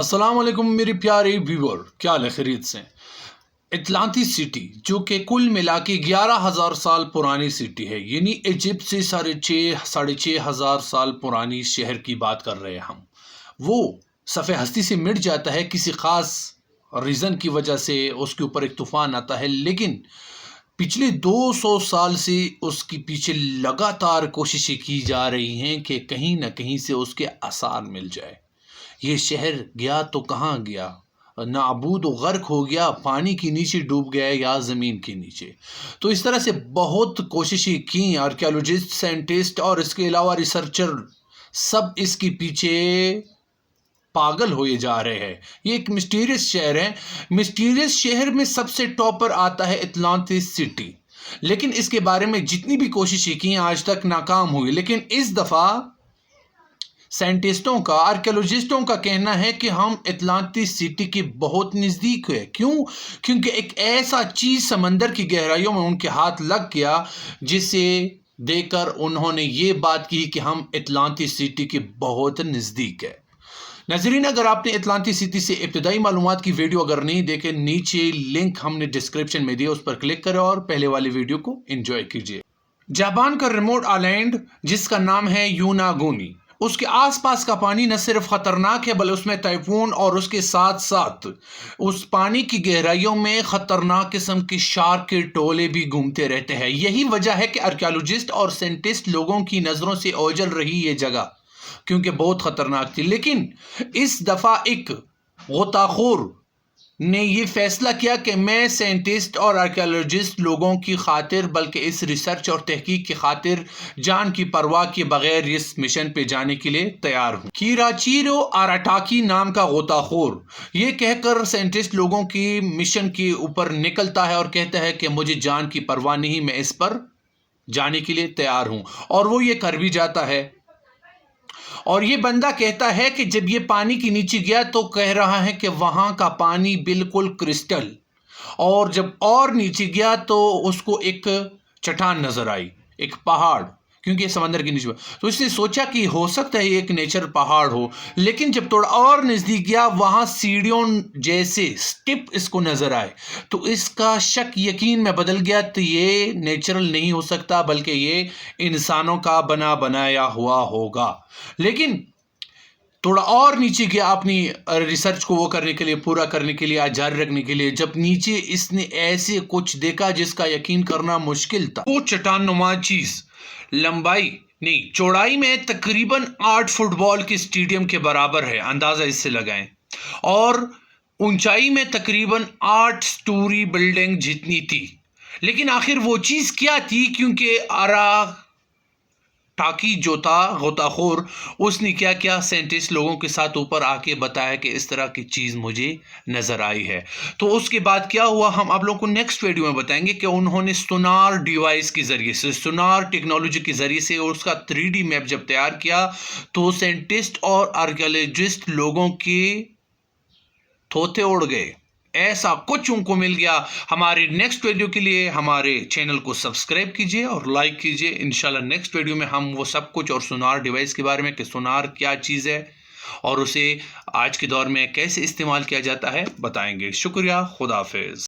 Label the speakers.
Speaker 1: السلام علیکم میری پیاری ویور، کیا حال ہے؟ خیریت سے؟ اٹلانٹس سٹی جو کہ کل ملا کے 11,000 سال پرانی سٹی ہے، یعنی ایجپٹ سے ساڑھے چھ ہزار سال پرانی شہر کی بات کر رہے ہیں ہم۔ وہ صفحہ ہستی سے مٹ جاتا ہے کسی خاص ریزن کی وجہ سے، اس کے اوپر ایک طوفان آتا ہے، لیکن پچھلے 200 سال سے اس کی پیچھے لگاتار کوششیں کی جا رہی ہیں کہ کہیں نہ کہیں سے اس کے آثار مل جائے۔ یہ شہر گیا تو کہاں گیا؟ نابود و غرق ہو گیا، پانی کے نیچے ڈوب گیا یا زمین کے نیچے۔ تو اس طرح سے بہت کوششیں کی آرکیالوجسٹ، سائنٹسٹ اور اس کے علاوہ ریسرچر، سب اس کے پیچھے پاگل ہوئے جا رہے ہیں۔ یہ ایک مسٹیریس شہر ہے۔ مسٹیریس شہر میں سب سے ٹاپ پر آتا ہے اٹلانٹس سٹی، لیکن اس کے بارے میں جتنی بھی کوششیں کی آج تک ناکام ہوئی۔ لیکن اس دفعہ سائنٹسٹوں کا، آرکیالوجسٹوں کا کہنا ہے کہ ہم اٹلانٹس سٹی کے بہت نزدیک ہے۔ کیوں؟ کیونکہ ایک ایسا چیز سمندر کی گہرائیوں میں ان کے ہاتھ لگ گیا، جسے دیکھ کر انہوں نے یہ بات کی کہ ہم اٹلانٹس سٹی کے بہت نزدیک ہے۔ ناظرین، اگر آپ نے اٹلانٹس سٹی سے ابتدائی معلومات کی ویڈیو اگر نہیں دیکھے، نیچے لنک ہم نے ڈسکرپشن میں دیا، اس پر کلک کریں اور پہلے والی ویڈیو کو انجوائے کیجیے۔ جاپان کا ریموٹ آئلینڈ جس کا نام ہے یوناگونی، اس کے آس پاس کا پانی نہ صرف خطرناک ہے بلکہ اس میں ٹائفون اور اس کے ساتھ ساتھ اس پانی کی گہرائیوں میں خطرناک قسم کے شارک کے ٹولے بھی گھومتے رہتے ہیں۔ یہی وجہ ہے کہ آرکیالوجسٹ اور سائنٹسٹ لوگوں کی نظروں سے اوجھل رہی یہ جگہ، کیونکہ بہت خطرناک تھی۔ لیکن اس دفعہ ایک غوطہ خور نے یہ فیصلہ کیا کہ میں سائنٹسٹ اور آرکیالوجسٹ لوگوں کی خاطر بلکہ اس ریسرچ اور تحقیق کی خاطر جان کی پرواہ کیے بغیر اس مشن پہ جانے کے لیے تیار ہوں۔ کیراچیرو آراٹاکی نام کا غوطہ خور یہ کہہ کر سائنٹسٹ لوگوں کی مشن کے اوپر نکلتا ہے اور کہتا ہے کہ مجھے جان کی پرواہ نہیں، میں اس پر جانے کے لیے تیار ہوں، اور وہ یہ کر بھی جاتا ہے۔ اور یہ بندہ کہتا ہے کہ جب یہ پانی کے نیچے گیا تو کہہ رہا ہے کہ وہاں کا پانی بالکل کرسٹل، اور جب اور نیچے گیا تو اس کو ایک چٹان نظر آئی، ایک پہاڑ، کیونکہ یہ سمندر کے نیچے، تو اس نے سوچا کہ ہو سکتا ہے یہ ایک نیچر پہاڑ ہو۔ لیکن جب تھوڑا اور نزدیک گیا، وہاں سیڑھیوں جیسے سٹپ اس کو نظر آئے، تو اس کا شک یقین میں بدل گیا، تو یہ نیچرل نہیں ہو سکتا بلکہ یہ انسانوں کا بنایا ہوا ہوگا۔ لیکن تھوڑا اور نیچے گیا اپنی ریسرچ کو وہ کرنے کے لیے، پورا کرنے کے لیے، جاری رکھنے کے لیے، جب نیچے اس نے ایسے کچھ دیکھا جس کا یقین کرنا مشکل تھا۔ وہ چٹان نما چیز چوڑائی میں تقریباً 8 فٹ بال کے اسٹیڈیم کے برابر ہے، اندازہ اس سے لگائیں، اور اونچائی میں تقریباً 8 سٹوری بلڈنگ جتنی تھی۔ لیکن آخر وہ چیز کیا تھی؟ کیونکہ ٹاکی جو تھا غوطہ خور، اس نے کیا سائنٹسٹ لوگوں کے ساتھ اوپر آ کے بتایا کہ اس طرح کی چیز مجھے نظر آئی ہے۔ تو اس کے بعد کیا ہوا ہم آپ لوگوں کو نیکسٹ ویڈیو میں بتائیں گے کہ انہوں نے سونار ڈیوائس کے ذریعے سے، سونار ٹیکنالوجی کے ذریعے سے اس کا 3D میپ جب تیار کیا تو سائنٹسٹ اور آرکیالوجسٹ لوگوں کے تھوتے اڑ گئے۔ ایسا کچھ ان کو مل گیا۔ ہماری نیکسٹ ویڈیو کے لیے ہمارے چینل کو سبسکرائب کیجئے اور لائک کیجئے۔ انشاءاللہ نیکسٹ ویڈیو میں ہم وہ سب کچھ اور سونار ڈیوائس کے بارے میں کہ سونار کیا چیز ہے اور اسے آج کے دور میں کیسے استعمال کیا جاتا ہے بتائیں گے۔ شکریہ، خدا حافظ۔